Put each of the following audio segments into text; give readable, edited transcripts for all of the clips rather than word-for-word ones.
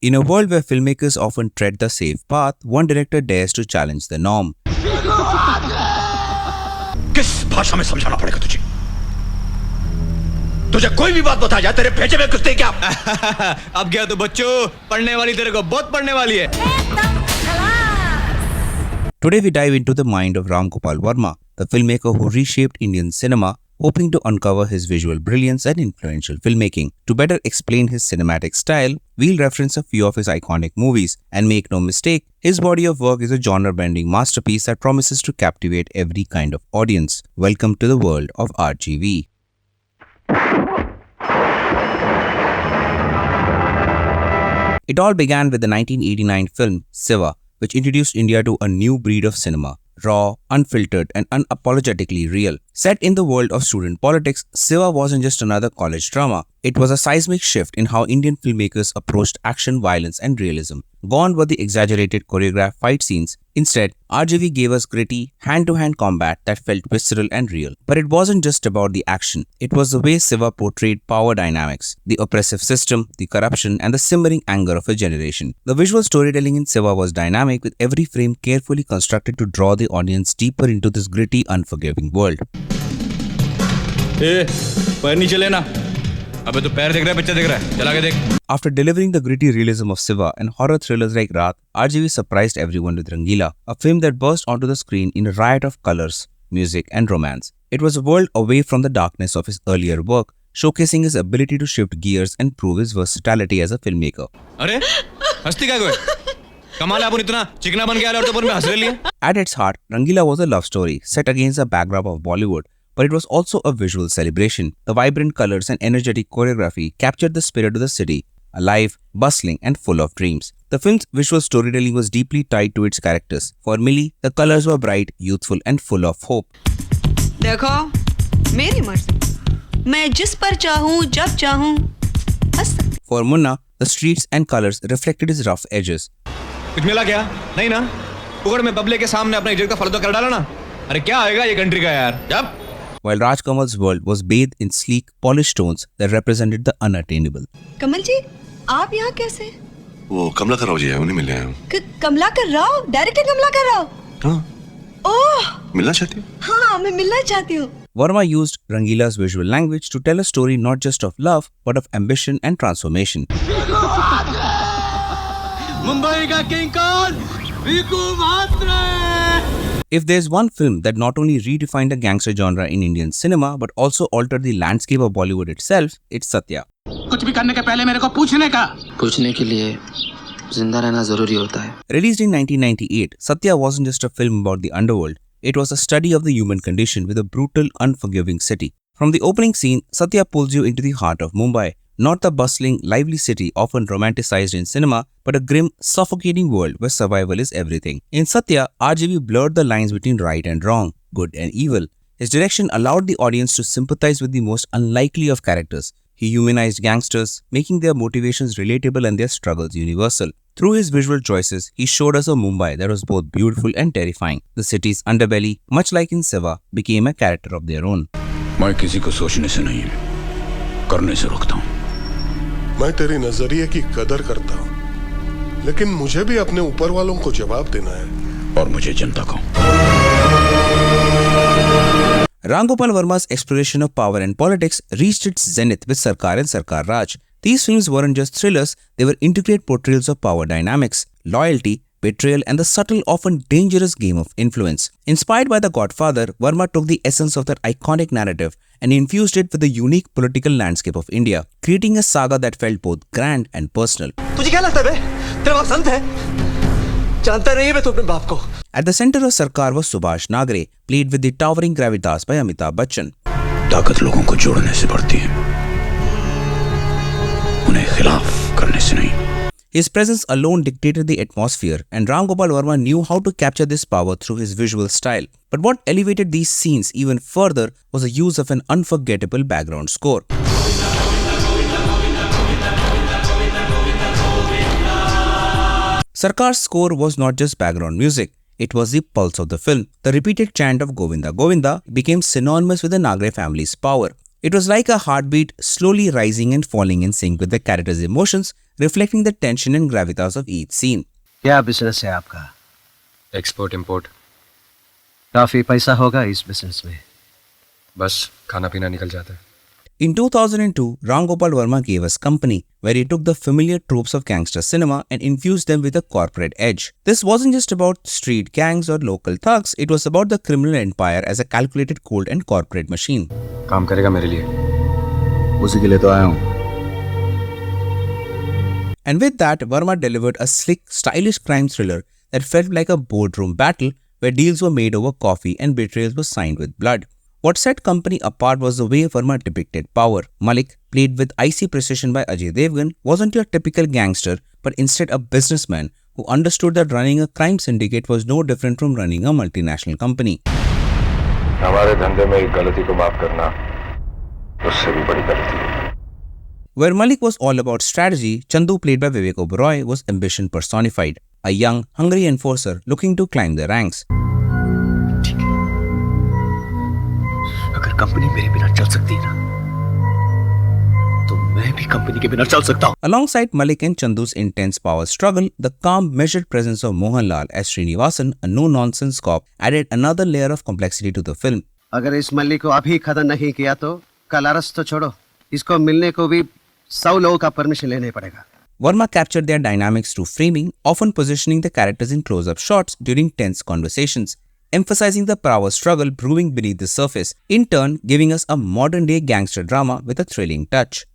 In a world where filmmakers often tread the safe path, one director dares to challenge the norm. किस भाषा में समझाना पड़ेगा तुझे? तुझे कोई भी बात बता जा, तेरे भेजे में कुछ नहीं क्या? अब गया तो बच्चों, पढ़ने वाली तेरे को बहुत पढ़ने वाली है. Today we dive into the mind of Ram Gopal Varma, the filmmaker who reshaped Indian cinema, hoping to uncover his visual brilliance and influential filmmaking. To better explain his cinematic style, we'll reference a few of his iconic movies. And make no mistake, his body of work is a genre-bending masterpiece that promises to captivate every kind of audience. Welcome to the world of RGV. It all began with the 1989 film Siva, which introduced India to a new breed of cinema. Raw, unfiltered, and unapologetically real. Set in the world of student politics, Siva wasn't just another college drama. It was a seismic shift in how Indian filmmakers approached action, violence, and realism. Gone were the exaggerated choreographed fight scenes. Instead, RGV gave us gritty, hand-to-hand combat that felt visceral and real. But it wasn't just about the action. It was the way Siva portrayed power dynamics, the oppressive system, the corruption, and the simmering anger of a generation. The visual storytelling in Siva was dynamic, with every frame carefully constructed to draw the audience deeper into this gritty, unforgiving world. पैर नीचे लेना. अबे तो पैर देख रहा है, बच्चा देख रहा है. चला के देख. After delivering the gritty realism of Siva and horror thrillers like Raat, RGV surprised everyone with Rangeela, a film that burst onto the screen in a riot of colors, music, and romance. It was a world away from the darkness of his earlier work, showcasing his ability to shift gears and prove his versatility as a filmmaker. अरे हंसती क्या कोई? कमाल है, अपन इतना चिकना बन गया और तो अपन में हंस रही है. At its heart, Rangeela was a love story set against the backdrop of Bollywood, but it was also a visual celebration. The vibrant colors and energetic choreography captured the spirit of the city, alive, bustling, and full of dreams. The film's visual storytelling was deeply tied to its characters. For Millie, the colors were bright, youthful, and full of hope. देखो, मेरी मर्जी. मैं जिस पर चाहूँ, जब चाहूँ, हंस सकती. For Munna, the streets and colors reflected his rough edges. कुछ मिला क्या? नहीं ना? पुगड़ में बबले के सामने अपना इज्जत का फलतो कर डाला ना? अरे क्या आएगा ये कंट्री का यार? जब While Raj Kamal's world was bathed in sleek, polished tones that represented the unattainable. कमल जी, आप यहाँ कैसे? वो कमलाकर राव जी है, उन्हें मिलने आया हूँ. कमलाकर राव? डायरेक्टर कमलाकर राव? हाँ. ओह! मिलना चाहती हो? हाँ, मैं मिलना चाहती हूँ. Varma used Rangeela's visual language to tell a story not just of love, but of ambition and transformation. Mumbai का किंग कौन? वीकू मात्रे. If there's one film that not only redefined the gangster genre in Indian cinema, but also altered the landscape of Bollywood itself, it's Satya. कुछ भी करने के पहले मेरे को पूछने का. पूछने के लिए जिंदा रहना जरूरी होता है. Released in 1998, Satya wasn't just a film about the underworld. It was a study of the human condition with a brutal, unforgiving city. From the opening scene, Satya pulls you into the heart of Mumbai. Not the bustling, lively city often romanticized in cinema, but a grim, suffocating world where survival is everything. In Satya, RGV blurred the lines between right and wrong, good and evil. His direction allowed the audience to sympathize with the most unlikely of characters. He humanized gangsters, making their motivations relatable and their struggles universal. Through his visual choices, he showed us a Mumbai that was both beautiful and terrifying. The city's underbelly, much like in Siva, became a character of their own. मैं किसी को सोचने से नहीं, करने से रोकता हूँ. मैं तेरी नजरिए की कदर करता हूँ, लेकिन मुझे भी अपने ऊपर वालों को जवाब देना है. और मुझे जनता को. Ram Gopal Varma's exploration of power and politics reached its zenith with Sarkar and Sarkar Raj. These films weren't just thrillers, they were intricate portrayals of power dynamics, loyalty, betrayal, and the subtle, often dangerous game of influence. Inspired by The Godfather, Varma took the essence of that iconic narrative and infused it with the unique political landscape of India, creating a saga that felt both grand and personal. तुझे क्या लगता है बे? तेरा बाप संत है? जानता नहीं है बे तू अपने बाप को. At the center of Sarkar was Subhash Nagre, played with the towering gravitas by Amitabh Bachchan. ताकत लोगों को जोड़ने से बढ़ती है, उन्हें खिलाफ करने से नहीं. His presence alone dictated the atmosphere, and Ram Gopal Varma knew how to capture this power through his visual style. But what elevated these scenes even further was the use of an unforgettable background score. Sarkar's score was not just background music, it was the pulse of the film. The repeated chant of Govinda Govinda became synonymous with the Nagre family's power. It was like a heartbeat slowly rising and falling in sync with the characters' emotions, reflecting the tension and gravitas of each scene. क्या business है आपका? Export import, काफी पैसा होगा इस business में। बस खाना पीना निकल जाता है। In 2002, Ram Gopal Varma gave us Company, where he took the familiar tropes of gangster cinema and infused them with a corporate edge. This wasn't just about street gangs or local thugs, it was about the criminal empire as a calculated, cold and corporate machine. काम करेगा मेरे लिए? उसी के लिए तो आया हूँ। And with that, Varma delivered a slick, stylish crime thriller that felt like a boardroom battle where deals were made over coffee and betrayals were signed with blood. What set Company apart was the way Varma depicted power. Malik, played with icy precision by Ajay Devgan, wasn't your typical gangster, but instead a businessman who understood that running a crime syndicate was no different from running a multinational company. हमारे धंधे में एक गलती को माफ करना उससे भी बड़ी गलती है। Where Malik was all about strategy, Chandu, played by Vivek Oberoi, was ambition personified. A young, hungry enforcer looking to climb the ranks. अगर कंपनी मेरे बिना चल सकती है ना, तो मैं भी कंपनी के बिना चल सकता हूँ। Alongside Malik and Chandu's intense power struggle, the calm, measured presence of Mohanlal as Srinivasan, a no-nonsense cop, added another layer of complexity to the film. अगर इस मल्ली को अभी खत्म नहीं किया तो कल अरेस्ट तो छोड़ो, इसको मिलने को भी 100 लोगों का परमिशन लेने पड़ेगा। Varma captured their dynamics through framing, often positioning the characters in close-up shots during tense conversations, emphasizing the power struggle brewing beneath the surface, in turn giving us a modern-day gangster drama with a thrilling touch.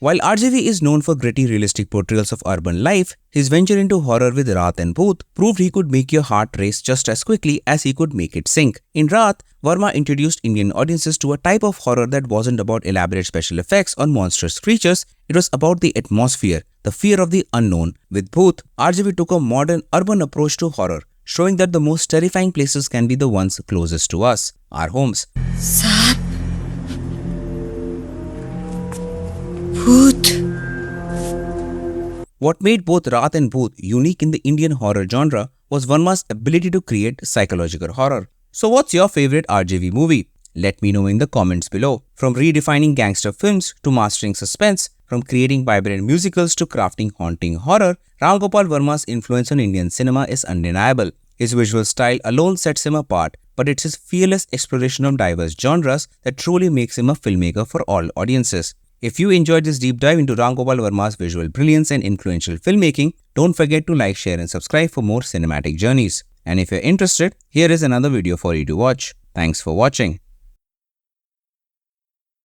While RJV is known for gritty, realistic portrayals of urban life, his venture into horror with Raat and Bhoot proved he could make your heart race just as quickly as he could make it sink. In Raat, Varma introduced Indian audiences to a type of horror that wasn't about elaborate special effects or monstrous creatures, it was about the atmosphere, the fear of the unknown. With Bhoot, RJV took a modern, urban approach to horror, showing that the most terrifying places can be the ones closest to us, our homes. भूत। What made both Raat and Bhoot unique in the Indian horror genre was Varma's ability to create psychological horror. So what's your favorite RJV movie? Let me know in the comments below. From redefining gangster films to mastering suspense, from creating vibrant musicals to crafting haunting horror, Ram Gopal Varma's influence on Indian cinema is undeniable. His visual style alone sets him apart, but it's his fearless exploration of diverse genres that truly makes him a filmmaker for all audiences. If you enjoyed this deep dive into Ram Gopal Varma's visual brilliance and influential filmmaking, don't forget to like, share and subscribe for more cinematic journeys. And if you're interested, here is another video for you to watch. Thanks for watching.